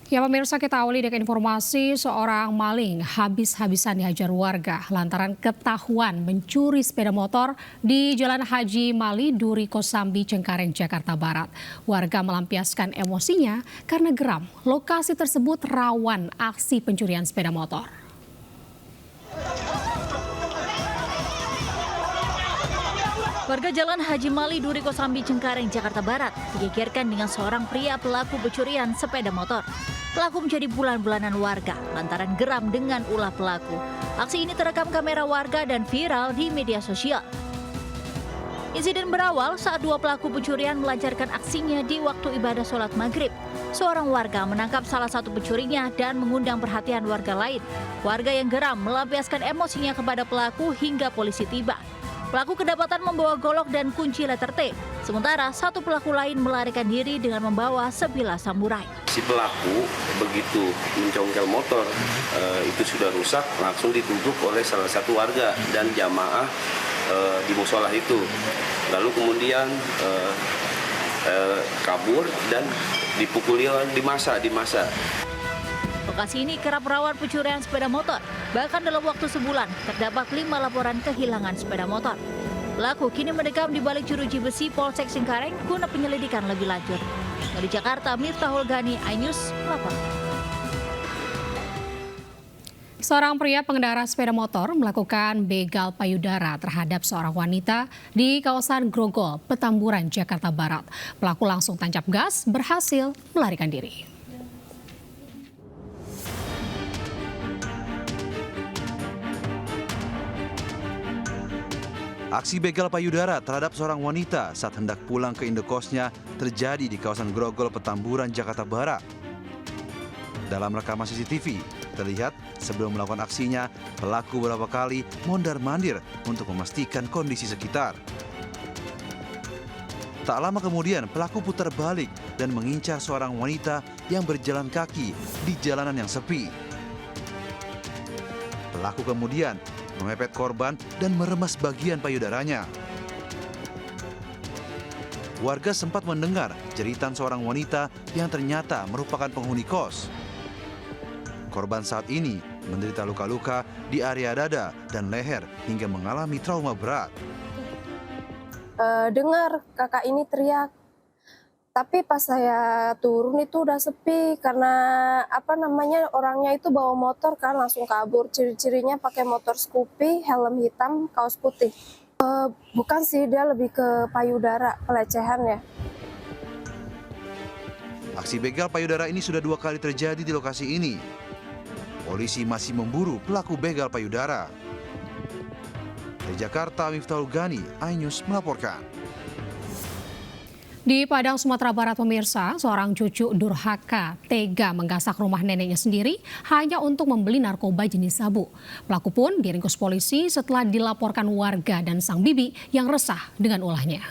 Ya pemirsa, kita awali dengan informasi seorang maling habis-habisan dihajar warga lantaran ketahuan mencuri sepeda motor di Jalan Haji Mali, Duri Kosambi, Cengkareng, Jakarta Barat. Warga melampiaskan emosinya karena geram lokasi tersebut rawan aksi pencurian sepeda motor. Warga Jalan Haji Mali, Duri Kosambi, Cengkareng, Jakarta Barat digegerkan dengan seorang pria pelaku pencurian sepeda motor. Pelaku menjadi bulan-bulanan warga lantaran geram dengan ulah pelaku. Aksi ini terekam kamera warga dan viral di media sosial. Insiden berawal saat dua pelaku pencurian melancarkan aksinya di waktu ibadah sholat maghrib. Seorang warga menangkap salah satu pencurinya dan mengundang perhatian warga lain. Warga yang geram melampiaskan emosinya kepada pelaku hingga polisi tiba. Pelaku kedapatan membawa golok dan kunci letter T. Sementara satu pelaku lain melarikan diri dengan membawa sebilah samurai. Si pelaku begitu mencongkel motor itu sudah rusak, langsung ditutup oleh salah satu warga dan jamaah di musola itu. Lalu kemudian kabur dan dipukuli di masa. Lokasi ini kerap rawan pencurian sepeda motor. Bahkan dalam waktu sebulan, terdapat 5 laporan kehilangan sepeda motor. Pelaku kini mendekam di balik jeruji besi Polsek Cengkareng guna penyelidikan lebih lanjut. Dari Jakarta, Miftahul Ghani, iNews melaporkan. Seorang pria pengendara sepeda motor melakukan begal payudara terhadap seorang wanita di kawasan Grogol, Petamburan, Jakarta Barat. Pelaku langsung tancap gas, berhasil melarikan diri. Aksi begal payudara terhadap seorang wanita saat hendak pulang ke indekosnya terjadi di kawasan Grogol, Petamburan, Jakarta Barat. Dalam rekaman CCTV, terlihat sebelum melakukan aksinya, pelaku beberapa kali mondar-mandir untuk memastikan kondisi sekitar. Tak lama kemudian, pelaku putar balik dan mengincar seorang wanita yang berjalan kaki di jalanan yang sepi. Pelaku kemudian memepet korban dan meremas bagian payudaranya. Warga sempat mendengar jeritan seorang wanita yang ternyata merupakan penghuni kos. Korban saat ini menderita luka-luka di area dada dan leher hingga mengalami trauma berat. Dengar kakak ini teriak, tapi pas saya turun itu udah sepi karena orangnya itu bawa motor kan langsung kabur. Ciri-cirinya pakai motor Scoopy, helm hitam, kaos putih. Bukan sih, dia lebih ke payudara, pelecehan ya. Aksi begal payudara ini sudah 2 kali terjadi di lokasi ini. Polisi masih memburu pelaku begal payudara. Dari Jakarta, Miftahul Ghani, iNews melaporkan. Di Padang, Sumatera Barat, pemirsa, seorang cucu durhaka tega menggasak rumah neneknya sendiri hanya untuk membeli narkoba jenis sabu. Pelaku pun diringkus polisi setelah dilaporkan warga dan sang bibi yang resah dengan ulahnya.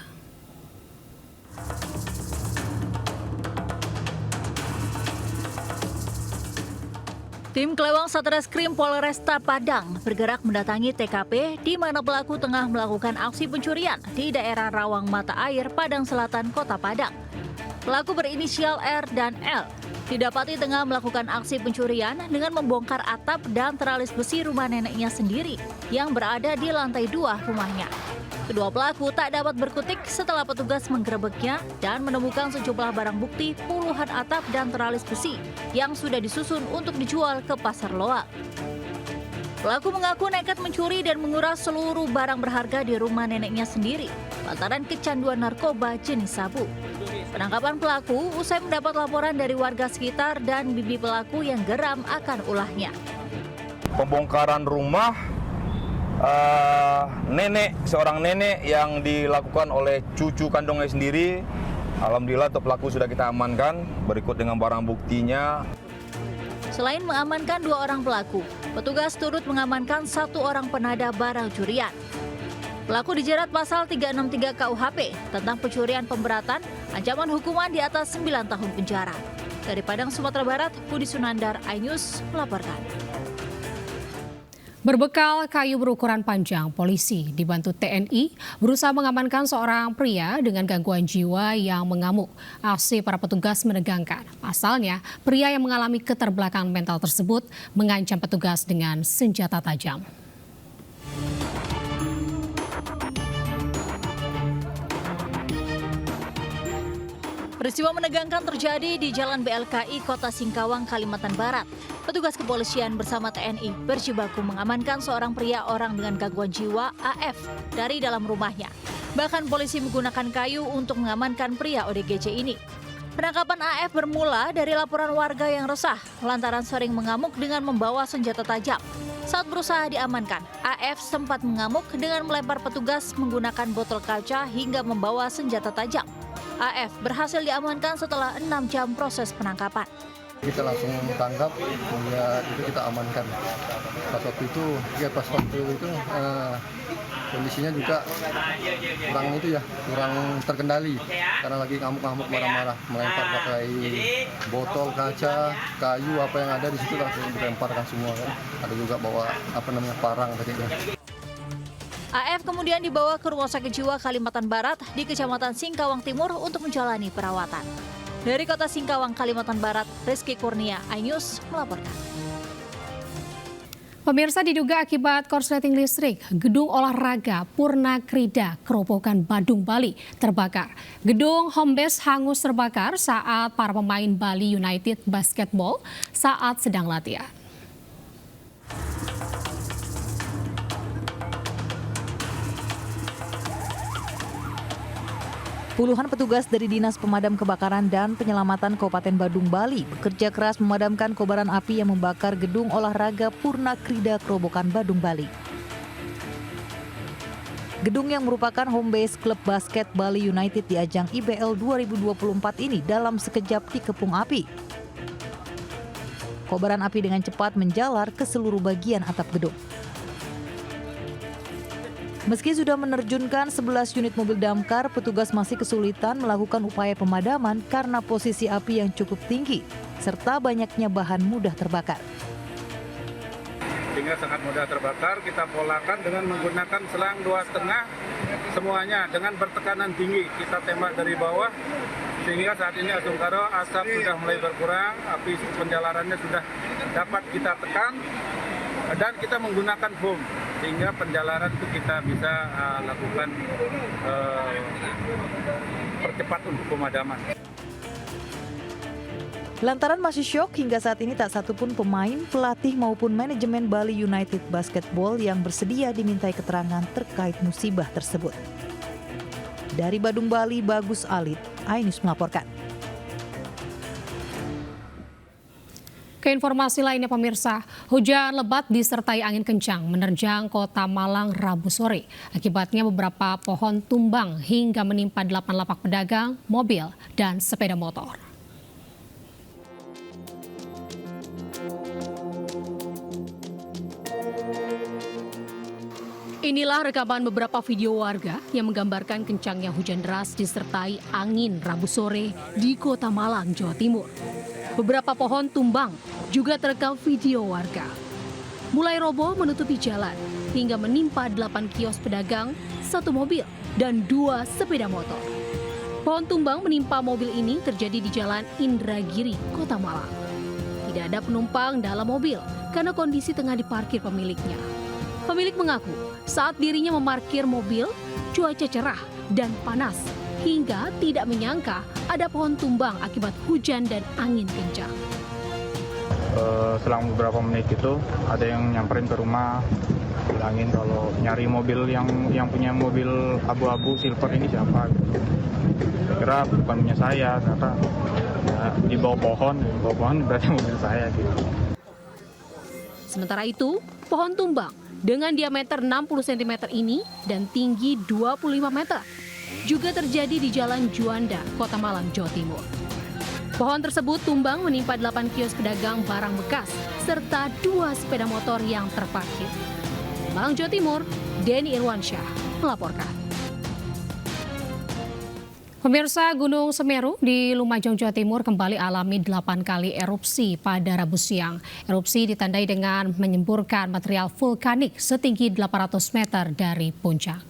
Tim Kelewang Satreskrim Polresta Padang bergerak mendatangi TKP di mana pelaku tengah melakukan aksi pencurian di daerah Rawang Mata Air, Padang Selatan, Kota Padang. Pelaku berinisial R dan L didapati tengah melakukan aksi pencurian dengan membongkar atap dan teralis besi rumah neneknya sendiri yang berada di lantai 2 rumahnya. Kedua pelaku tak dapat berkutik setelah petugas menggerebeknya dan menemukan sejumlah barang bukti puluhan atap dan teralis besi yang sudah disusun untuk dijual ke pasar loak. Pelaku mengaku nekat mencuri dan menguras seluruh barang berharga di rumah neneknya sendiri lantaran kecanduan narkoba jenis sabu. Penangkapan pelaku usai mendapat laporan dari warga sekitar dan bibi pelaku yang geram akan ulahnya. Pembongkaran rumah seorang nenek yang dilakukan oleh cucu kandungnya sendiri. Alhamdulillah pelaku sudah kita amankan berikut dengan barang buktinya. Selain mengamankan 2 orang pelaku, petugas turut mengamankan 1 orang penada barang curian. Pelaku dijerat pasal 363 KUHP tentang pencurian pemberatan, ancaman hukuman di atas 9 tahun penjara. Dari Padang, Sumatera Barat, Budi Sunandar, iNews melaporkan. Berbekal kayu berukuran panjang, polisi dibantu TNI berusaha mengamankan seorang pria dengan gangguan jiwa yang mengamuk. Aksi para petugas menegangkan. Pasalnya, pria yang mengalami keterbelakangan mental tersebut mengancam petugas dengan senjata tajam. Peristiwa menegangkan terjadi di Jalan BLKI Kota Singkawang, Kalimantan Barat. Petugas kepolisian bersama TNI berjibaku mengamankan seorang pria orang dengan gangguan jiwa AF dari dalam rumahnya. Bahkan polisi menggunakan kayu untuk mengamankan pria ODGJ ini. Penangkapan AF bermula dari laporan warga yang resah lantaran sering mengamuk dengan membawa senjata tajam. Saat berusaha diamankan, AF sempat mengamuk dengan melempar petugas menggunakan botol kaca hingga membawa senjata tajam. AF berhasil diamankan setelah 6 jam proses penangkapan. Kita langsung tangkap, kemudian itu kita amankan. Pas waktu itu kondisinya juga kurang terkendali karena lagi ngamuk-ngamuk marah-marah, melempar pakai botol kaca, kayu apa yang ada di situ langsung dilemparkan semua kan. Ada juga bawa parang katanya. AF kemudian dibawa ke Rumah Sakit Jiwa Kalimantan Barat di Kecamatan Singkawang Timur untuk menjalani perawatan. Dari Kota Singkawang, Kalimantan Barat, Rizky Kurnia, iNews melaporkan. Pemirsa, diduga akibat korsleting listrik, gedung olahraga Purna Krida, Kerobokan, Badung, Bali terbakar. Gedung home base hangus terbakar saat para pemain Bali United Basketball saat sedang latihan. Puluhan petugas dari Dinas Pemadam Kebakaran dan Penyelamatan Kabupaten Badung, Bali bekerja keras memadamkan kobaran api yang membakar gedung olahraga Purna Krida Kerobokan, Badung, Bali. Gedung yang merupakan home base klub basket Bali United di ajang IBL 2024 ini dalam sekejap dikepung api. Kobaran api dengan cepat menjalar ke seluruh bagian atap gedung. Meski sudah menerjunkan 11 unit mobil damkar, petugas masih kesulitan melakukan upaya pemadaman karena posisi api yang cukup tinggi, serta banyaknya bahan mudah terbakar. Sehingga sangat mudah terbakar, kita polakan dengan menggunakan selang 2,5 semuanya dengan bertekanan tinggi. Kita tembak dari bawah, sehingga saat ini Asungkaro asap sudah mulai berkurang, api penjalarannya sudah dapat kita tekan, dan kita menggunakan foam, sehingga penjalaran itu kita bisa lakukan percepatan untuk pemadaman. Lantaran masih syok, hingga saat ini tak satupun pemain, pelatih maupun manajemen Bali United Basketball yang bersedia dimintai keterangan terkait musibah tersebut. Dari Badung, Bali, Bagus Alit, iNews melaporkan. Ke informasi lainnya pemirsa, hujan lebat disertai angin kencang menerjang Kota Malang Rabu sore. Akibatnya beberapa pohon tumbang hingga menimpa 8 lapak pedagang, mobil, dan sepeda motor. Inilah rekaman beberapa video warga yang menggambarkan kencangnya hujan deras disertai angin Rabu sore di Kota Malang, Jawa Timur. Beberapa pohon tumbang juga terekam video warga. Mulai roboh menutupi jalan hingga menimpa 8 kios pedagang, 1 mobil, dan 2 sepeda motor. Pohon tumbang menimpa mobil ini terjadi di Jalan Indragiri, Kota Malang. Tidak ada penumpang dalam mobil karena kondisi tengah diparkir pemiliknya. Pemilik mengaku saat dirinya memarkir mobil, cuaca cerah dan panas, hingga tidak menyangka ada pohon tumbang akibat hujan dan angin kencang. Selang beberapa menit itu ada yang nyamperin ke rumah, bilangin kalau nyari mobil yang punya mobil abu-abu silver ini siapa gitu. Kira bukan punya saya, ternyata ya, di bawah pohon berarti mobil saya gitu. Sementara itu, pohon tumbang dengan diameter 60 cm ini dan tinggi 25 meter juga terjadi di Jalan Juanda, Kota Malang, Jawa Timur. Pohon tersebut tumbang menimpa 8 kios pedagang barang bekas serta 2 sepeda motor yang terparkir. Malang, Jawa Timur, Denny Irwansyah melaporkan. Pemirsa, Gunung Semeru di Lumajang, Jawa Timur kembali alami 8 kali erupsi pada Rabu siang. Erupsi ditandai dengan menyemburkan material vulkanik setinggi 800 meter dari puncak.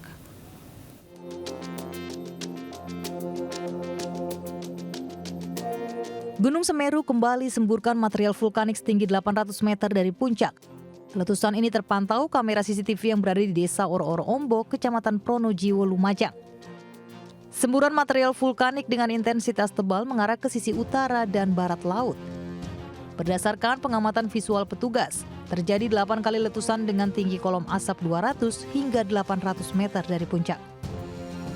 Gunung Semeru kembali semburkan material vulkanik setinggi 800 meter dari puncak. Letusan ini terpantau kamera CCTV yang berada di Desa Oro-Oro Ombo, Kecamatan Pronojiwo, Lumajang. Semburan material vulkanik dengan intensitas tebal mengarah ke sisi utara dan barat laut. Berdasarkan pengamatan visual petugas, terjadi 8 kali letusan dengan tinggi kolom asap 200 hingga 800 meter dari puncak.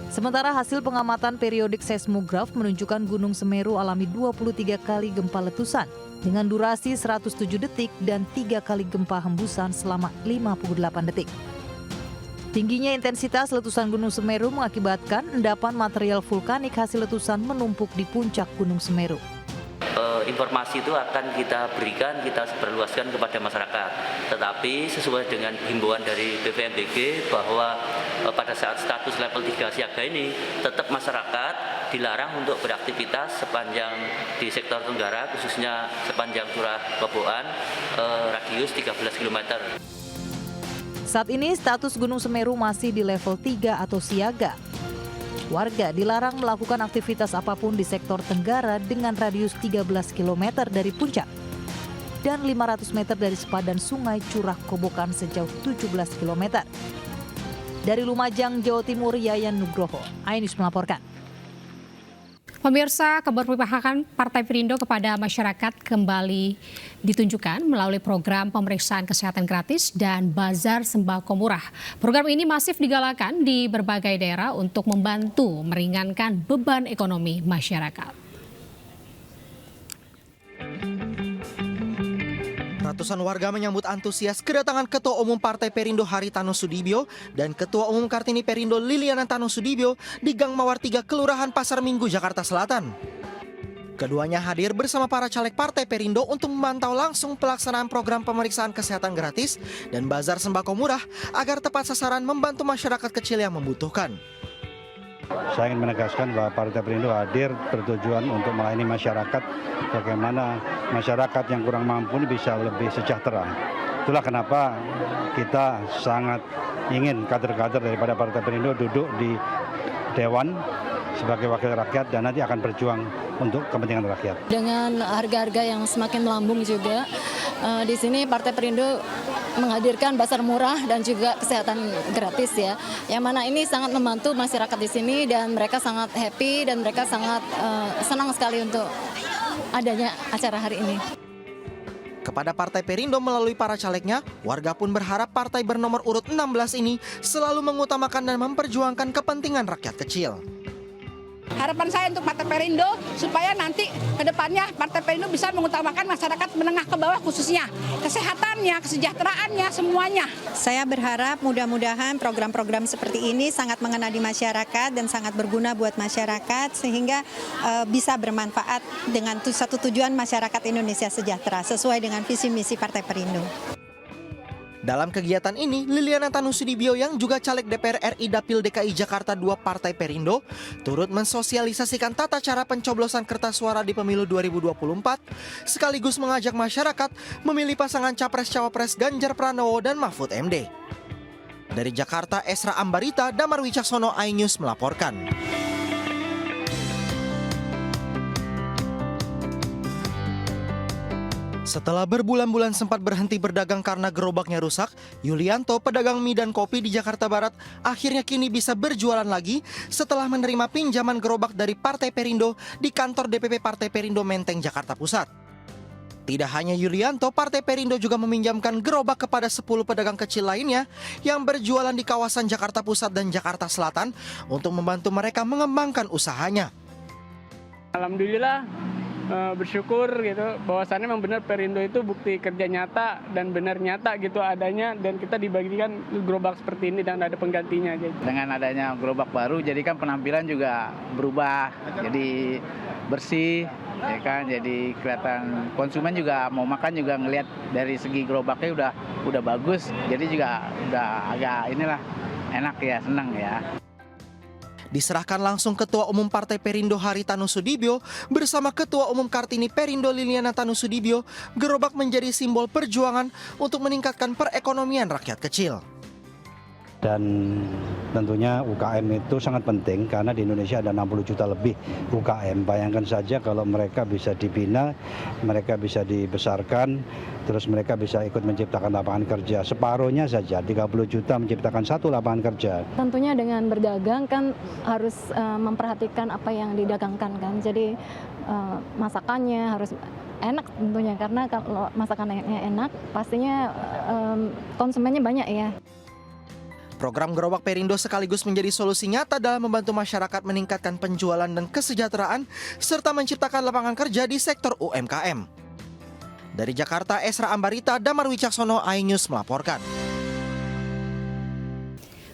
Sementara hasil pengamatan periodik seismograf menunjukkan Gunung Semeru alami 23 kali gempa letusan dengan durasi 107 detik dan 3 kali gempa hembusan selama 58 detik. Tingginya intensitas letusan Gunung Semeru mengakibatkan endapan material vulkanik hasil letusan menumpuk di puncak Gunung Semeru. Informasi itu akan kita berikan, kita sebarluaskan kepada masyarakat. Tetapi sesuai dengan himbauan dari BVMBG bahwa pada saat status level 3 siaga ini tetap masyarakat dilarang untuk beraktivitas sepanjang di sektor Tenggara, khususnya sepanjang curah Koboan, radius 13 km. Saat ini status Gunung Semeru masih di level 3 atau siaga. Warga dilarang melakukan aktivitas apapun di sektor Tenggara dengan radius 13 km dari puncak dan 500 meter dari sepadan sungai Curah Kobokan sejauh 17 km. Dari Lumajang, Jawa Timur, Yayan Nugroho, iNews melaporkan. Pemirsa, keberpihakan Partai Perindo kepada masyarakat kembali ditunjukkan melalui program pemeriksaan kesehatan gratis dan bazar sembako murah. Program ini masif digalakan di berbagai daerah untuk membantu meringankan beban ekonomi masyarakat. Ratusan warga menyambut antusias kedatangan Ketua Umum Partai Perindo Haritano Sudibyo dan Ketua Umum Kartini Perindo Liliana Tano Sudibyo di Gang Mawar 3 Kelurahan Pasar Minggu, Jakarta Selatan. Keduanya hadir bersama para caleg Partai Perindo untuk memantau langsung pelaksanaan program pemeriksaan kesehatan gratis dan bazar sembako murah agar tepat sasaran membantu masyarakat kecil yang membutuhkan. Saya ingin menegaskan bahwa Partai Perindo hadir bertujuan untuk melayani masyarakat, bagaimana masyarakat yang kurang mampu ini bisa lebih sejahtera. Itulah kenapa kita sangat ingin kader-kader daripada Partai Perindo duduk di Dewan sebagai wakil rakyat dan nanti akan berjuang untuk kepentingan rakyat. Dengan harga-harga yang semakin melambung juga, di sini Partai Perindo menghadirkan pasar murah dan juga kesehatan gratis ya. Yang mana ini sangat membantu masyarakat di sini dan mereka sangat happy dan mereka sangat senang sekali untuk adanya acara hari ini. Kepada Partai Perindo melalui para calegnya, warga pun berharap partai bernomor urut 16 ini selalu mengutamakan dan memperjuangkan kepentingan rakyat kecil. Harapan saya untuk Partai Perindo supaya nanti ke depannya Partai Perindo bisa mengutamakan masyarakat menengah ke bawah khususnya kesehatannya, kesejahteraannya, semuanya. Saya berharap mudah-mudahan program-program seperti ini sangat mengena di masyarakat dan sangat berguna buat masyarakat sehingga bisa bermanfaat dengan satu tujuan masyarakat Indonesia sejahtera sesuai dengan visi misi Partai Perindo. Dalam kegiatan ini, Liliana Tanu Sudibyo yang juga caleg DPR RI Dapil DKI Jakarta 2 Partai Perindo turut mensosialisasikan tata cara pencoblosan kertas suara di pemilu 2024 sekaligus mengajak masyarakat memilih pasangan Capres-Cawapres Ganjar Pranowo dan Mahfud MD. Dari Jakarta, Esra Ambarita, Damar Wicaksono, iNews melaporkan. Setelah berbulan-bulan sempat berhenti berdagang karena gerobaknya rusak, Yulianto, pedagang mie dan kopi di Jakarta Barat, akhirnya kini bisa berjualan lagi setelah menerima pinjaman gerobak dari Partai Perindo di kantor DPP Partai Perindo Menteng, Jakarta Pusat. Tidak hanya Yulianto, Partai Perindo juga meminjamkan gerobak kepada 10 pedagang kecil lainnya yang berjualan di kawasan Jakarta Pusat dan Jakarta Selatan untuk membantu mereka mengembangkan usahanya. Alhamdulillah. Bersyukur gitu bahwasannya memang benar Perindo itu bukti kerja nyata dan benar nyata gitu adanya dan kita dibagikan gerobak seperti ini dan ada penggantinya. Dengan adanya gerobak baru jadi kan penampilan juga berubah jadi bersih ya kan, jadi kelihatan konsumen juga mau makan juga ngelihat dari segi gerobaknya udah bagus, jadi juga udah agak inilah enak ya, senang ya. diserahkan langsung Ketua Umum Partai Perindo Haritanu Sudibyo bersama Ketua Umum Kartini Perindo Liliana Tanu Sudibyo, gerobak menjadi simbol perjuangan untuk meningkatkan perekonomian rakyat kecil. Dan tentunya UKM itu sangat penting karena di Indonesia ada 60 juta lebih UKM. Bayangkan saja kalau mereka bisa dibina, mereka bisa dibesarkan, terus mereka bisa ikut menciptakan lapangan kerja. Separuhnya saja 30 juta menciptakan 1 lapangan kerja. Tentunya dengan berdagang kan harus memperhatikan apa yang didagangkan kan. Jadi masakannya harus enak tentunya, karena kalau masakannya enak pastinya konsumennya banyak ya. Program Gerobak Perindo sekaligus menjadi solusi nyata dalam membantu masyarakat meningkatkan penjualan dan kesejahteraan serta menciptakan lapangan kerja di sektor UMKM. Dari Jakarta, Esra Ambarita, Damar Wicaksono, iNews melaporkan.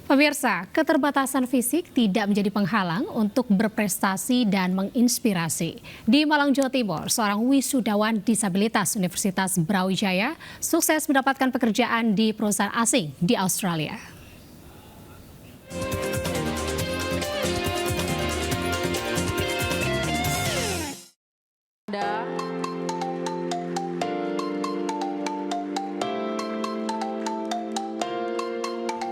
Pemirsa, keterbatasan fisik tidak menjadi penghalang untuk berprestasi dan menginspirasi. Di Malang, Jawa Timur, seorang wisudawan disabilitas Universitas Brawijaya sukses mendapatkan pekerjaan di perusahaan asing di Australia.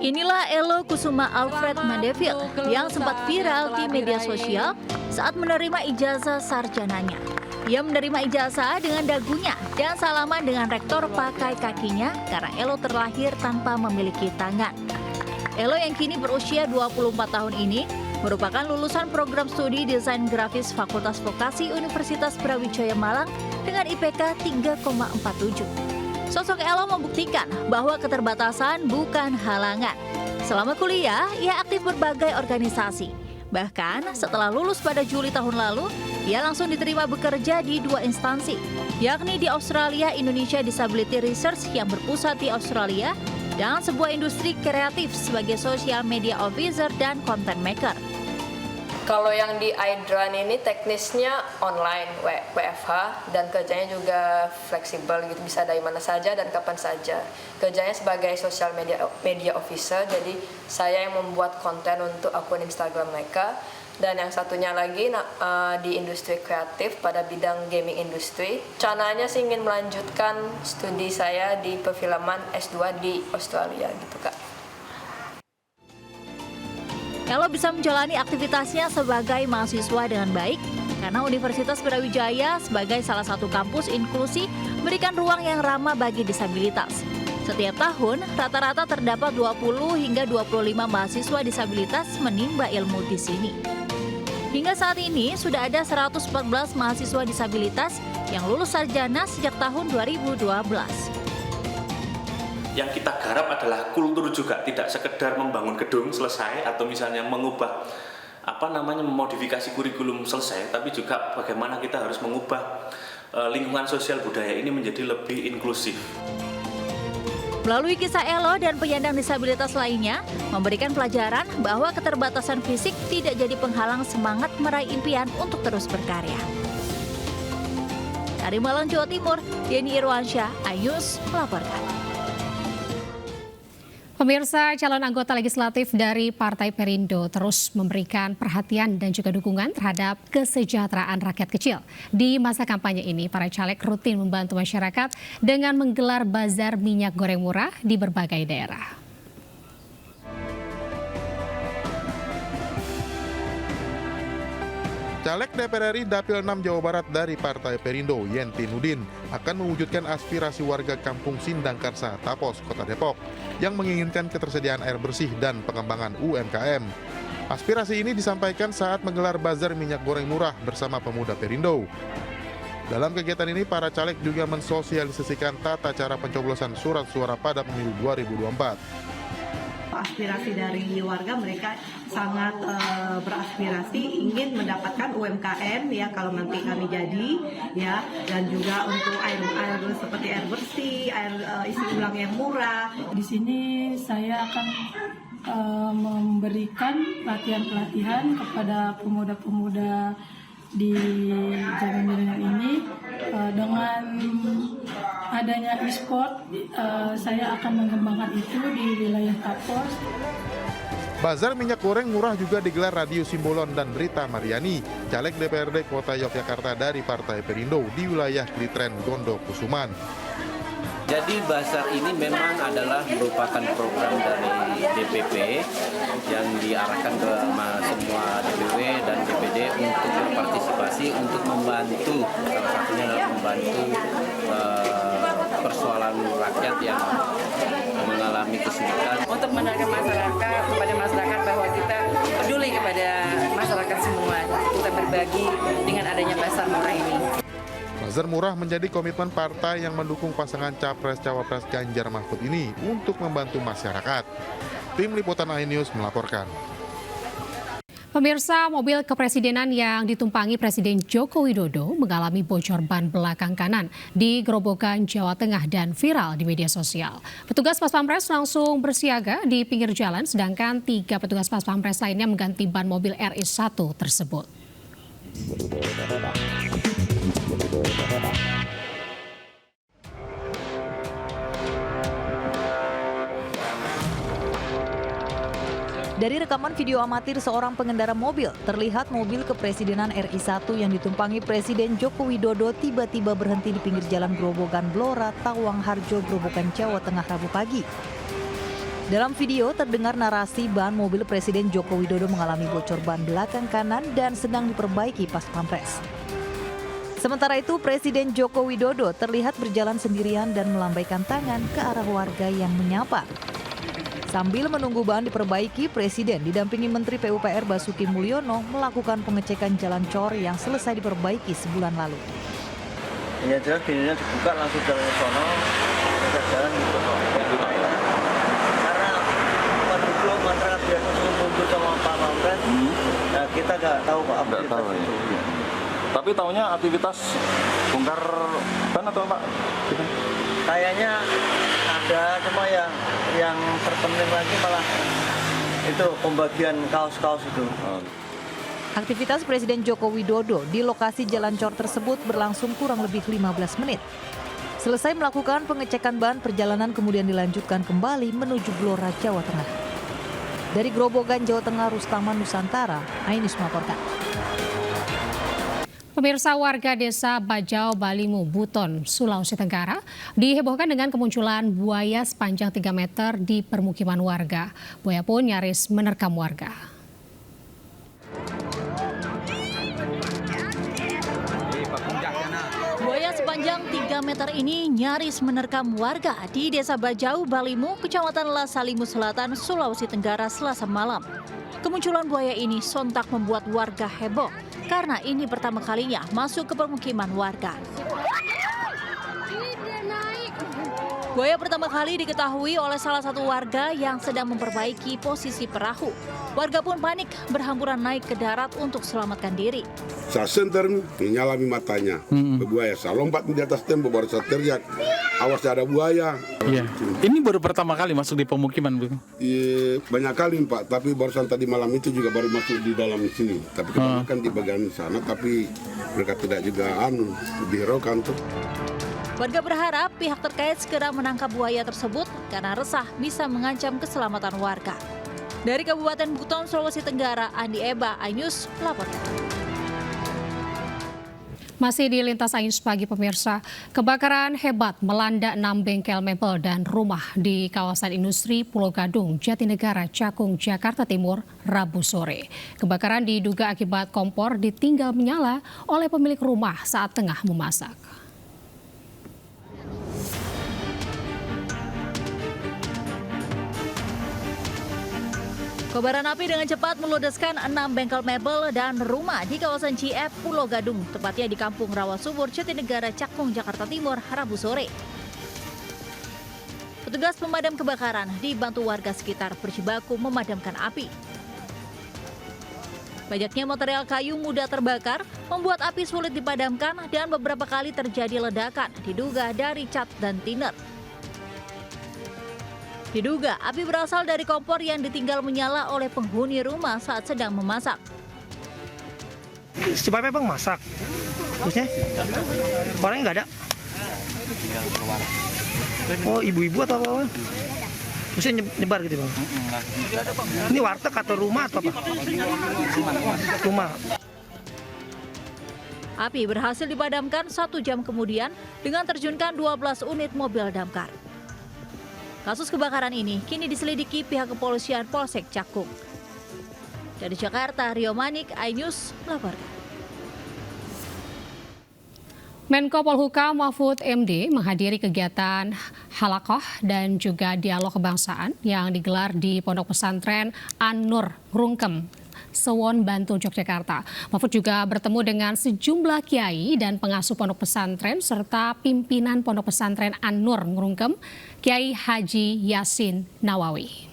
Inilah Elo Kusuma Alfred Mandeville yang sempat viral di media sosial saat menerima ijazah sarjananya. Ia menerima ijazah dengan dagunya dan salaman dengan rektor pakai kakinya karena Elo terlahir tanpa memiliki tangan. Elo yang kini berusia 24 tahun ini merupakan lulusan program studi desain grafis Fakultas Vokasi Universitas Brawijaya Malang dengan IPK 3,47. Sosok Elo membuktikan bahwa keterbatasan bukan halangan. Selama kuliah, ia aktif berbagai organisasi. Bahkan setelah lulus pada Juli tahun lalu, ia langsung diterima bekerja di 2 instansi, yakni di Australia Indonesia Disability Research yang berpusat di Australia dan sebuah industri kreatif sebagai social media officer dan content maker. Kalau yang di iDrone ini teknisnya online, WFH, dan kerjanya juga fleksibel gitu, bisa dari mana saja dan kapan saja. Kerjanya sebagai social media officer, jadi saya yang membuat konten untuk akun Instagram mereka. Dan yang satunya lagi di industri kreatif pada bidang gaming industri. Rencananya sih ingin melanjutkan studi saya di perfilman S2 di Australia gitu Kak. Elo bisa menjalani aktivitasnya sebagai mahasiswa dengan baik karena Universitas Brawijaya sebagai salah satu kampus inklusi memberikan ruang yang ramah bagi disabilitas. Setiap tahun, rata-rata terdapat 20 hingga 25 mahasiswa disabilitas menimba ilmu di sini. Hingga saat ini, sudah ada 114 mahasiswa disabilitas yang lulus sarjana sejak tahun 2012. Yang kita garap adalah kultur juga, tidak sekedar membangun gedung selesai atau misalnya mengubah memodifikasi kurikulum selesai, tapi juga bagaimana kita harus mengubah lingkungan sosial budaya ini menjadi lebih inklusif. Melalui kisah Elo dan penyandang disabilitas lainnya, memberikan pelajaran bahwa keterbatasan fisik tidak jadi penghalang semangat meraih impian untuk terus berkarya. Dari Malang, Jawa Timur, Yeni Irwansyah, iNews melaporkan. Pemirsa, calon anggota legislatif dari Partai Perindo terus memberikan perhatian dan juga dukungan terhadap kesejahteraan rakyat kecil. Di masa kampanye ini, para caleg rutin membantu masyarakat dengan menggelar bazar minyak goreng murah di berbagai daerah. Caleg DPR RI Dapil 6 Jawa Barat dari Partai Perindo, Yenti Nudin, akan mewujudkan aspirasi warga Kampung Sindang Karsa, Tapos, Kota Depok, yang menginginkan ketersediaan air bersih dan pengembangan UMKM. Aspirasi ini disampaikan saat menggelar bazar minyak goreng murah bersama pemuda Perindo. Dalam kegiatan ini, para caleg juga mensosialisasikan tata cara pencoblosan surat suara pada pemilu 2024. Aspirasi dari warga, mereka sangat beraspirasi ingin mendapatkan UMKM ya kalau nanti kami jadi ya, dan juga untuk air seperti air bersih, air isi ulang yang murah. Di sini saya akan memberikan pelatihan kepada pemuda-pemuda di zaman milenial ini. Dengan adanya e-sport, saya akan mengembangkan itu di wilayah Tapos. Bazar minyak goreng murah juga digelar Radio Simbolon dan Rita Mariani, caleg DPRD Kota Yogyakarta dari Partai Perindo di wilayah Klitren Gondokusuman. Jadi bazar ini memang adalah merupakan program dari DPP yang diarahkan ke semua DPW dan DPD untuk berpartisipasi untuk membantu, salah satunya adalah membantu persoalan rakyat yang mengalami kesulitan. Untuk menarik masyarakat, kepada masyarakat bahwa kita peduli kepada masyarakat semua. Kita berbagi dengan adanya bazar murah ini. Bazar murah menjadi komitmen partai yang mendukung pasangan Capres-Cawapres Ganjar Mahfud ini untuk membantu masyarakat. Tim Liputan iNews melaporkan. Pemirsa, mobil kepresidenan yang ditumpangi Presiden Joko Widodo mengalami bocor ban belakang kanan di Grobogan, Jawa Tengah dan viral di media sosial. Petugas Pas Pampres langsung bersiaga di pinggir jalan, sedangkan 3 petugas Pas Pampres lainnya mengganti ban mobil RI1 tersebut. Dari rekaman video amatir seorang pengendara mobil, terlihat mobil kepresidenan RI1 yang ditumpangi Presiden Joko Widodo tiba-tiba berhenti di pinggir jalan Grobogan Blora, Tawang Harjo, Grobogan, Jawa Tengah, Rabu pagi. Dalam video terdengar narasi ban mobil Presiden Joko Widodo mengalami bocor ban belakang kanan dan sedang diperbaiki Pas Pampres. Sementara itu, Presiden Joko Widodo terlihat berjalan sendirian dan melambaikan tangan ke arah warga yang menyapa. Sambil menunggu ban diperbaiki, Presiden didampingi Menteri PUPR Basuki Mulyono melakukan pengecekan jalan cor yang selesai diperbaiki sebulan lalu. Ya jelas pintunya dibuka langsung jalan ke sono, jalan gitu. Karena penduduk masyarakat biasa kumpul sama Pak Pampres, nah kita nggak tahu Pak aktivitas itu. Ya. Tapi tahunya aktivitas bongkar ban atau Pak? Kayaknya ada, cuma yang terpenting lagi malah itu pembagian kaos-kaos itu. Aktivitas Presiden Joko Widodo di lokasi jalan cor tersebut berlangsung kurang lebih 15 menit. Selesai melakukan pengecekan ban, perjalanan kemudian dilanjutkan kembali menuju Blora, Jawa Tengah. Dari Grobogan, Jawa Tengah, Rustaman, Nusantara, iNews melaporkan. Pemirsa, warga desa Bajau, Balimu, Buton, Sulawesi Tenggara dihebohkan dengan kemunculan buaya sepanjang 3 meter di permukiman warga. Buaya pun nyaris menerkam warga. Buaya sepanjang 3 meter ini nyaris menerkam warga di desa Bajau, Balimu, Kecamatan Lasalimu Selatan, Sulawesi Tenggara, Selasa malam. Kemunculan buaya ini sontak membuat warga heboh karena ini pertama kalinya masuk ke permukiman warga. Buaya pertama kali diketahui oleh salah satu warga yang sedang memperbaiki posisi perahu. Warga pun panik, berhamburan naik ke darat untuk selamatkan diri. Saya senter menyalami matanya, buaya. Saya lompat di atas tembok, baru saya teriak, awas ada buaya. Iya. Ini baru pertama kali masuk di pemukiman, Bu? Iya, banyak kali Pak, tapi barusan tadi malam itu juga baru masuk di dalam sini. Tapi kebanyakan di bagian sana, tapi mereka tidak juga dihiraukan tuh. Warga berharap pihak terkait segera menangkap buaya tersebut karena resah bisa mengancam keselamatan warga. Dari Kabupaten Buton, Sulawesi Tenggara, Andi Eba, iNews melaporkan. Masih di Lintas iNews pagi, pemirsa, kebakaran hebat melanda 6 bengkel mebel dan rumah di kawasan industri Pulau Gadung, Jatinegara, Cakung, Jakarta Timur, Rabu sore. Kebakaran diduga akibat kompor ditinggal menyala oleh pemilik rumah saat tengah memasak. Kobaran api dengan cepat meludeskan 6 bengkel mebel dan rumah di kawasan CF Pulau Gadung, tepatnya di Kampung Rawasubur, Jatinegara, Cakung, Jakarta Timur, Rabu sore. Petugas pemadam kebakaran dibantu warga sekitar berjibaku memadamkan api. Banyaknya material kayu mudah terbakar membuat api sulit dipadamkan dan beberapa kali terjadi ledakan diduga dari cat dan thinner. Diduga api berasal dari kompor yang ditinggal menyala oleh penghuni rumah saat sedang memasak. Sebabnya Bang masak? Terusnya? Orangnya nggak ada? Oh, ibu-ibu atau apa? Maksudnya nyebar gitu bang? Ini warteg atau rumah atau apa? Rumah. Api berhasil dipadamkan 1 jam kemudian dengan terjunkan 12 unit mobil damkar. Kasus kebakaran ini kini diselidiki pihak kepolisian Polsek Cakung. Dari Jakarta, Rio Manik, iNews melaporkan. Menko Polhukam Mahfud MD menghadiri kegiatan halakoh dan juga dialog kebangsaan yang digelar di Pondok Pesantren An-Nur Ngrungkem, Sewon Bantul, Yogyakarta. Mahfud juga bertemu dengan sejumlah kiai dan pengasuh pondok pesantren serta pimpinan Pondok Pesantren An-Nur Ngrungkem, Kiai Haji Yasin Nawawi.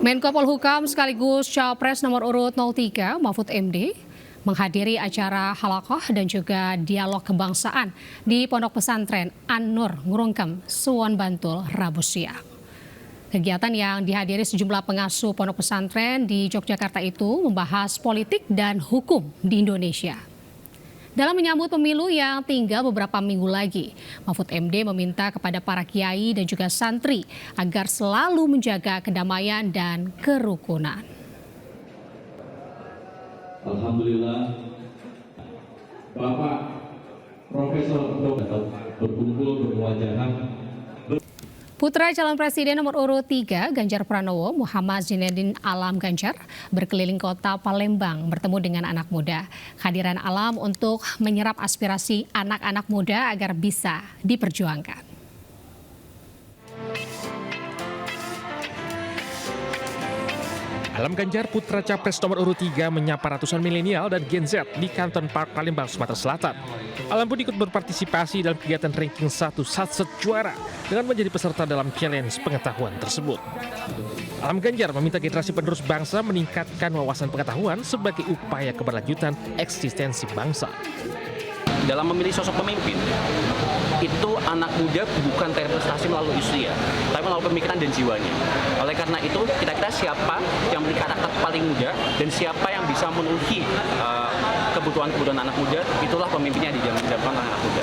Menko Polhukam sekaligus Cawapres nomor urut 03 Mahfud MD menghadiri acara halakoh dan juga dialog kebangsaan di Pondok Pesantren An-Nur Ngrungkem, Sewon Bantul, Rabu siang. Kegiatan yang dihadiri sejumlah pengasuh pondok pesantren di Yogyakarta itu membahas politik dan hukum di Indonesia. Dalam menyambut pemilu yang tinggal beberapa minggu lagi, Mahfud MD meminta kepada para kiai dan juga santri agar selalu menjaga kedamaian dan kerukunan. Alhamdulillah, Bapak Profesor Dr. berkumpul bermuajahan. Putra calon presiden nomor urut 3 Ganjar Pranowo, Muhammad Zinedin Alam Ganjar, berkeliling kota Palembang bertemu dengan anak muda. Kehadiran Alam untuk menyerap aspirasi anak-anak muda agar bisa diperjuangkan. Alam Ganjar, putra capres nomor urut 3, menyapa ratusan milenial dan Gen Z di Canton Park, Palembang, Sumatera Selatan. Alam pun ikut berpartisipasi dalam kegiatan ranking 1 Satset Juara dengan menjadi peserta dalam challenge pengetahuan tersebut. Alam Ganjar meminta generasi penerus bangsa meningkatkan wawasan pengetahuan sebagai upaya keberlanjutan eksistensi bangsa. Dalam memilih sosok pemimpin, itu anak muda bukan terprestasi melalui usia, tapi melalui pemikiran dan jiwanya. Oleh karena itu, kira-kira siapa yang memiliki karakter paling muda dan siapa yang bisa memenuhi kebutuhan-kebutuhan anak muda, itulah pemimpinnya di zaman anak muda.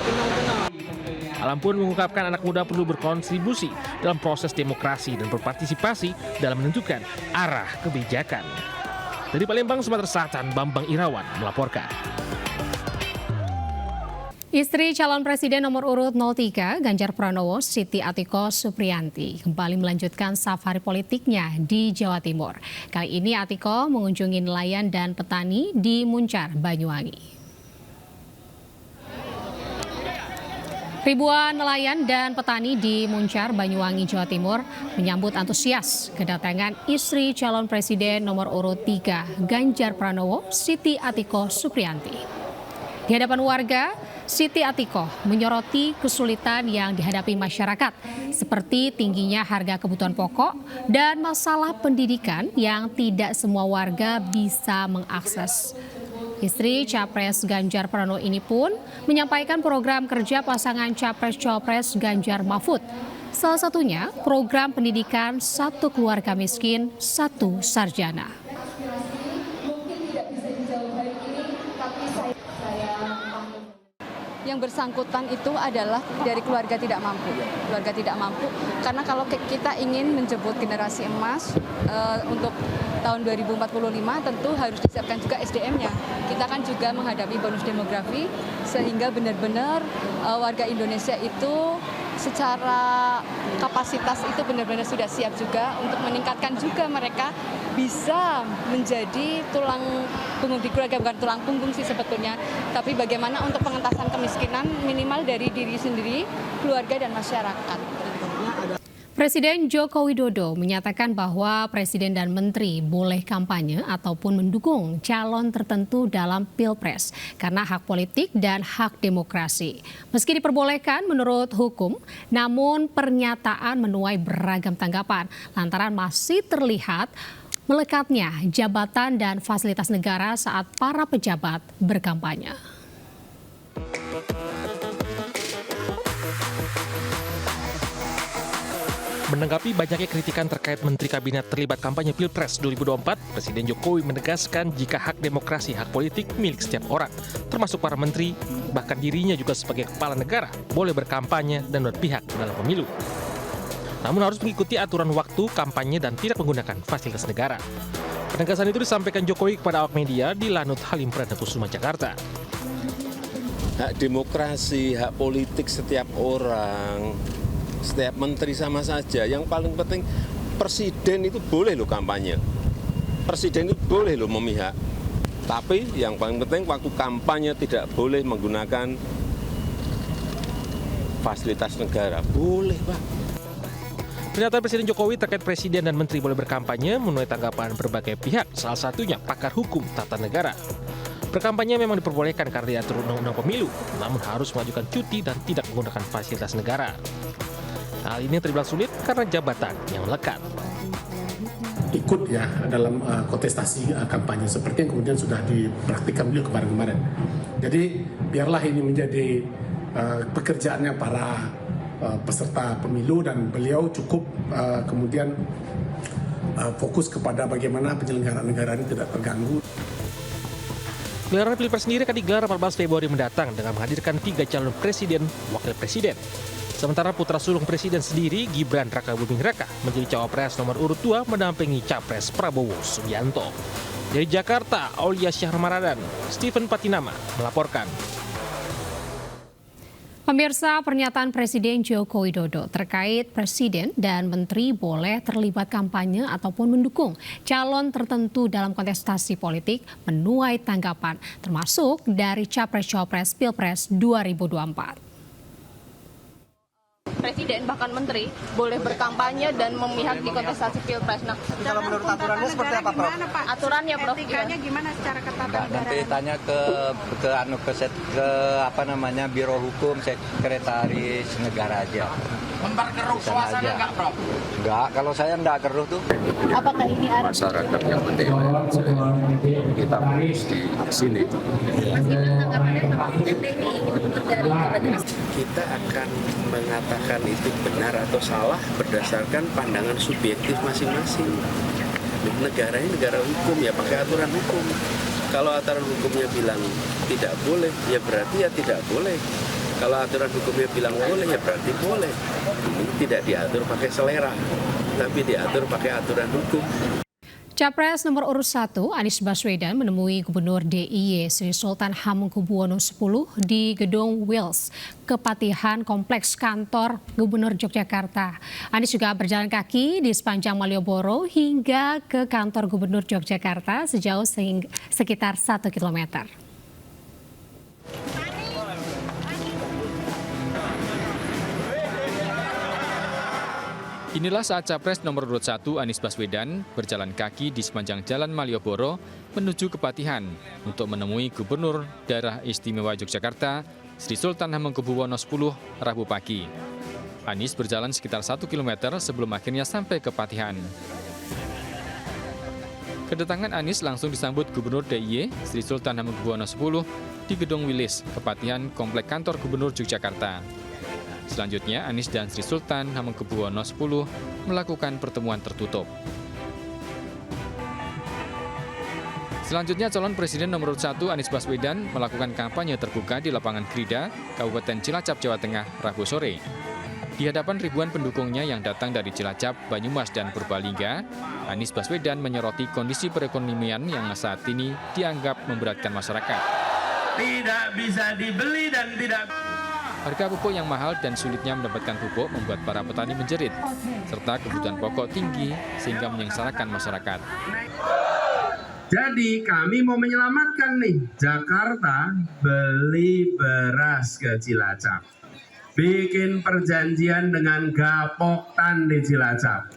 Alam pun mengungkapkan anak muda perlu berkontribusi dalam proses demokrasi dan berpartisipasi dalam menentukan arah kebijakan. Dari Palembang, Sumatera Selatan, Bambang Irawan melaporkan. Istri calon presiden nomor urut 03 Ganjar Pranowo, Siti Atiko Supriyanti, kembali melanjutkan safari politiknya di Jawa Timur. Kali ini Atiko mengunjungi nelayan dan petani di Muncar, Banyuwangi. Ribuan nelayan dan petani di Muncar, Banyuwangi, Jawa Timur menyambut antusias kedatangan istri calon presiden nomor urut 3 Ganjar Pranowo, Siti Atiko Supriyanti. Di hadapan warga, Siti Atiko menyoroti kesulitan yang dihadapi masyarakat seperti tingginya harga kebutuhan pokok dan masalah pendidikan yang tidak semua warga bisa mengakses. Istri Capres Ganjar Pranowo ini pun menyampaikan program kerja pasangan Capres-Cawapres Ganjar Mahfud. Salah satunya program pendidikan satu keluarga miskin, satu sarjana. Yang bersangkutan itu adalah dari keluarga tidak mampu. Keluarga tidak mampu karena kalau kita ingin menjemput generasi emas untuk tahun 2045 tentu harus disiapkan juga SDM-nya. Kita kan juga menghadapi bonus demografi sehingga benar-benar warga Indonesia itu secara kapasitas itu benar-benar sudah siap juga untuk meningkatkan juga mereka bisa menjadi tulang punggung di keluarga, bukan tulang punggung sih sebetulnya, tapi bagaimana untuk pengentasan kemiskinan minimal dari diri sendiri, keluarga dan masyarakat. Presiden Joko Widodo menyatakan bahwa presiden dan menteri boleh kampanye ataupun mendukung calon tertentu dalam Pilpres karena hak politik dan hak demokrasi. Meski diperbolehkan menurut hukum, namun pernyataan menuai beragam tanggapan lantaran masih terlihat melekatnya jabatan dan fasilitas negara saat para pejabat berkampanye. Menanggapi banyaknya kritikan terkait Menteri Kabinet terlibat kampanye Pilpres 2024, Presiden Jokowi menegaskan jika hak demokrasi, hak politik milik setiap orang, termasuk para menteri, bahkan dirinya juga sebagai kepala negara, boleh berkampanye dan berpihak dalam pemilu. Namun harus mengikuti aturan waktu kampanye dan tidak menggunakan fasilitas negara. Penegasan itu disampaikan Jokowi kepada awak media di Lanut Halim Perdana Kusuma, Jakarta. Hak demokrasi, hak politik setiap orang, setiap menteri sama saja. Yang paling penting presiden itu boleh loh kampanye. Presiden itu boleh loh memihak. Tapi yang paling penting waktu kampanye tidak boleh menggunakan fasilitas negara. Boleh, Pak. Pernyataan Presiden Jokowi terkait presiden dan menteri boleh berkampanye menuai tanggapan berbagai pihak, salah satunya pakar hukum tata negara. Berkampanye memang diperbolehkan karena diatur undang-undang pemilu, namun harus mengajukan cuti dan tidak menggunakan fasilitas negara. Hal ini terbilang sulit karena jabatan yang melekat. Ikut ya dalam kontestasi kampanye seperti yang kemudian sudah dipraktikkan beliau kemarin-kemarin. Jadi biarlah ini menjadi pekerjaannya para peserta pemilu dan beliau cukup kemudian fokus kepada bagaimana penyelenggaraan negara ini tidak terganggu. Gelaran Pilpres sendiri akan digelar 14 Februari mendatang dengan menghadirkan 3 calon presiden, wakil presiden. Sementara putra sulung presiden sendiri, Gibran Rakabuming Raka, menjadi cawapres nomor urut 2 mendampingi capres Prabowo Subianto. Dari Jakarta, Aulia Syahrmaradan, Stephen Patinama melaporkan. Pemirsa, pernyataan Presiden Joko Widodo terkait presiden dan menteri boleh terlibat kampanye ataupun mendukung calon tertentu dalam kontestasi politik menuai tanggapan, termasuk dari Capres-Cawapres Pilpres 2024. Presiden bahkan menteri boleh berkampanye dan memihak di kontestasi Pilpres. Nah, kalau menurut aturannya seperti apa, Prof? Aturannya, Prof. Etikanya gimana secara ketatanegaraan? Nanti tanya ke Biro Hukum Sekretaris Negara aja. Memperkeruh suasana enggak, Prof? Enggak, kalau saya enggak keruh tuh. Apakah ini artinya masyarakat yang penting kita di sini. Kita akan mengatakan itu benar atau salah berdasarkan pandangan subjektif masing-masing. Negara ini negara hukum, ya pakai aturan hukum. Kalau aturan hukumnya bilang tidak boleh, ya berarti ya tidak boleh. Kalau aturan hukumnya bilang boleh, ya berarti boleh. Ini tidak diatur pakai selera, tapi diatur pakai aturan hukum. Capres nomor urut 1 Anies Baswedan menemui Gubernur DIY Sri Sultan Hamengkubuwono X di Gedung Wills, Kepatihan Kompleks Kantor Gubernur Yogyakarta. Anies juga berjalan kaki di sepanjang Malioboro hingga ke kantor Gubernur Yogyakarta sejauh sekitar 1 kilometer. Inilah saat Capres nomor urut 1 Anies Baswedan berjalan kaki di sepanjang Jalan Malioboro menuju Kepatihan untuk menemui Gubernur Daerah Istimewa Yogyakarta Sri Sultan Hamengkubuwono X Rabu pagi. Anies berjalan sekitar 1 km sebelum akhirnya sampai Kepatihan. Kedatangan Anies langsung disambut Gubernur DIY Sri Sultan Hamengkubuwono X di Gedung Wilis, Kepatihan Komplek Kantor Gubernur Yogyakarta. Selanjutnya, Anies dan Sri Sultan Hamengkubuwono X melakukan pertemuan tertutup. Selanjutnya, calon presiden nomor 1 Anies Baswedan melakukan kampanye terbuka di lapangan Krida, Kabupaten Cilacap, Jawa Tengah, Rabu sore. Di hadapan ribuan pendukungnya yang datang dari Cilacap, Banyumas, dan Purbalingga, Anies Baswedan menyoroti kondisi perekonomian yang saat ini dianggap memberatkan masyarakat. Tidak bisa dibeli dan tidak... Harga pupuk yang mahal dan sulitnya mendapatkan pupuk membuat para petani menjerit, serta kebutuhan pokok tinggi sehingga menyengsarakan masyarakat. Jadi kami mau menyelamatkan nih, Jakarta beli beras ke Cilacap. Bikin perjanjian dengan Gapoktan di Cilacap.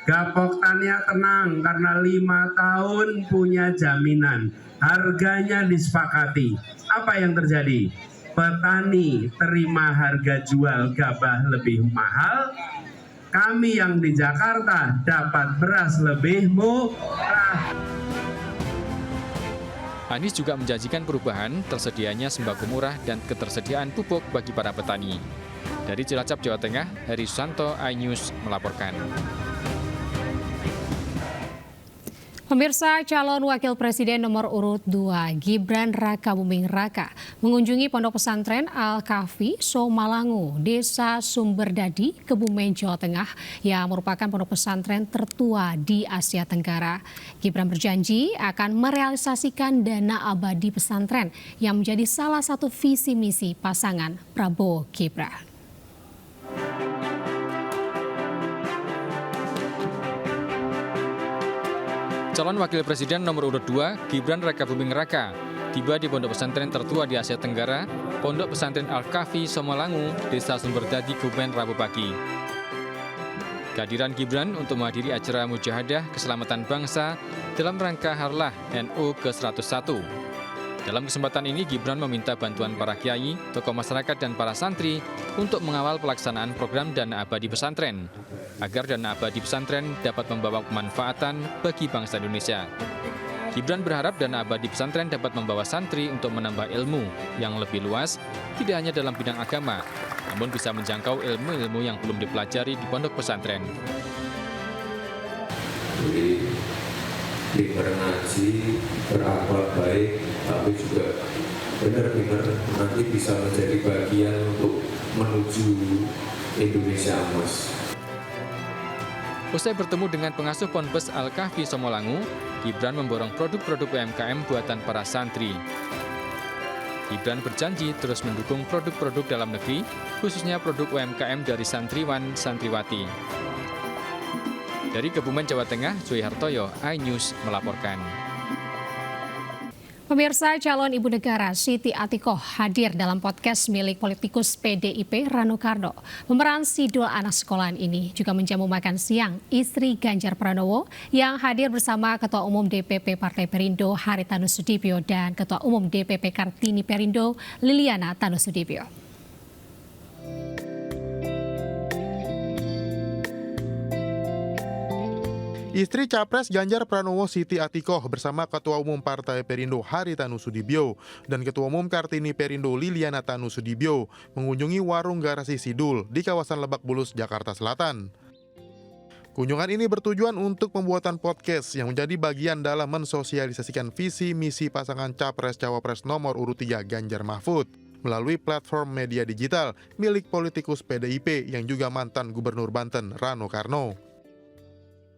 Gapoktannya tenang karena 5 tahun punya jaminan. Harganya disepakati. Apa yang terjadi? Petani terima harga jual gabah lebih mahal, kami yang di Jakarta dapat beras lebih murah. Anies juga menjanjikan perubahan tersedianya sembako murah dan ketersediaan pupuk bagi para petani. Dari Cilacap, Jawa Tengah, Heri Susanto, iNews melaporkan. Pemirsa, calon wakil presiden nomor urut 2 Gibran Rakabuming Raka mengunjungi Pondok Pesantren Al-Kahfi Somalangu, Desa Sumberdadi, Kebumen, Jawa Tengah yang merupakan pondok pesantren tertua di Asia Tenggara. Gibran berjanji akan merealisasikan dana abadi pesantren yang menjadi salah satu visi misi pasangan Prabowo Gibran. Calon Wakil Presiden nomor urut 2, Gibran Rakabuming Raka, tiba di Pondok Pesantren tertua di Asia Tenggara, Pondok Pesantren Al-Kahfi Somalangu, Desa Sumberdadi, Kebumen, Rabu pagi. Kehadiran Gibran untuk menghadiri acara Mujahadah Keselamatan Bangsa dalam rangka Harlah NU ke-101. Dalam kesempatan ini, Gibran meminta bantuan para kiai, tokoh masyarakat, dan para santri untuk mengawal pelaksanaan program Dana Abadi Pesantren, agar dana abadi pesantren dapat membawa kemanfaatan bagi bangsa Indonesia. Gibran berharap dana abadi pesantren dapat membawa santri untuk menambah ilmu yang lebih luas, tidak hanya dalam bidang agama, namun bisa menjangkau ilmu-ilmu yang belum dipelajari di pondok pesantren. Jadi ngaji, berakhlak baik, tapi juga benar-benar nanti bisa menjadi bagian untuk menuju Indonesia emas. Usai bertemu dengan pengasuh Ponpes Al-Kahfi Somalangu, Gibran memborong produk-produk UMKM buatan para santri. Gibran berjanji terus mendukung produk-produk dalam negeri, khususnya produk UMKM dari santriwan-santriwati. Dari Kebumen, Jawa Tengah, Joy Hartoyo, iNews melaporkan. Pemirsa, calon ibu negara Siti Atikoh hadir dalam podcast milik politikus PDIP Rano Karno. Pemeran Sidul anak sekolahan ini juga menjamu makan siang istri Ganjar Pranowo yang hadir bersama Ketua Umum DPP Partai Perindo Haritanu Sudibyo dan Ketua Umum DPP Kartini Perindo Liliana Tanu Sudibyo. Istri Capres Ganjar Pranowo Siti Atikoh bersama Ketua Umum Partai Perindo Haritanu Sudibyo dan Ketua Umum Kartini Perindo Liliana Tanu Sudibyo mengunjungi warung garasi Sidul di kawasan Lebak Bulus, Jakarta Selatan. Kunjungan ini bertujuan untuk pembuatan podcast yang menjadi bagian dalam mensosialisasikan visi misi pasangan Capres-Cawapres nomor urut 3 Ganjar Mahfud melalui platform media digital milik politikus PDIP yang juga mantan Gubernur Banten Rano Karno.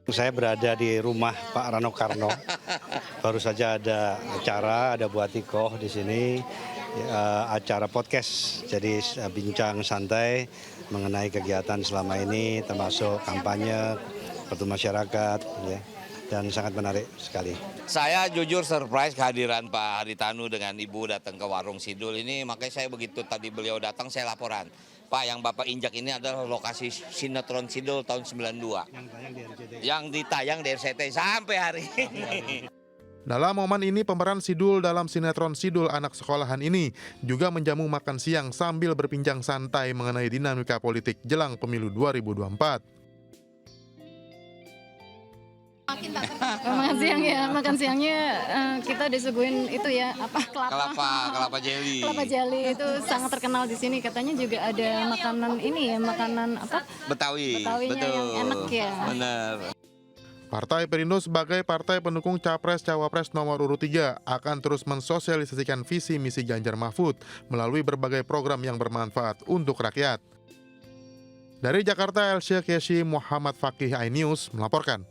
Saya berada di rumah Pak Rano Karno. Baru saja ada acara, ada Bu Atikoh di sini, acara podcast. Jadi bincang santai mengenai kegiatan selama ini, termasuk kampanye, pertemuan masyarakat, ya, dan sangat menarik sekali. Saya jujur surprise kehadiran Pak Haritanu dengan Ibu datang ke warung Sidul ini, makanya saya begitu tadi beliau datang saya laporan. Pak, yang Bapak injak ini adalah lokasi sinetron Sidul tahun 92. Yang ditayang di RCTI sampai hari ini. Dalam momen ini, pemeran Sidul dalam sinetron Sidul anak sekolahan ini juga menjamu makan siang sambil berbincang santai mengenai dinamika politik jelang pemilu 2024. Makan siangnya kita disuguhin itu ya kelapa jeli. Kelapa jeli itu sangat terkenal di sini, katanya juga ada makanan ini ya, makanan apa? Betawinya betul. Yang enak ya. Benar. Partai Perindo sebagai partai pendukung Capres-Cawapres nomor urut 3 akan terus mensosialisasikan visi misi Ganjar Mahfud melalui berbagai program yang bermanfaat untuk rakyat. Dari Jakarta, Elsia Keshi Muhammad Fakih, iNews melaporkan.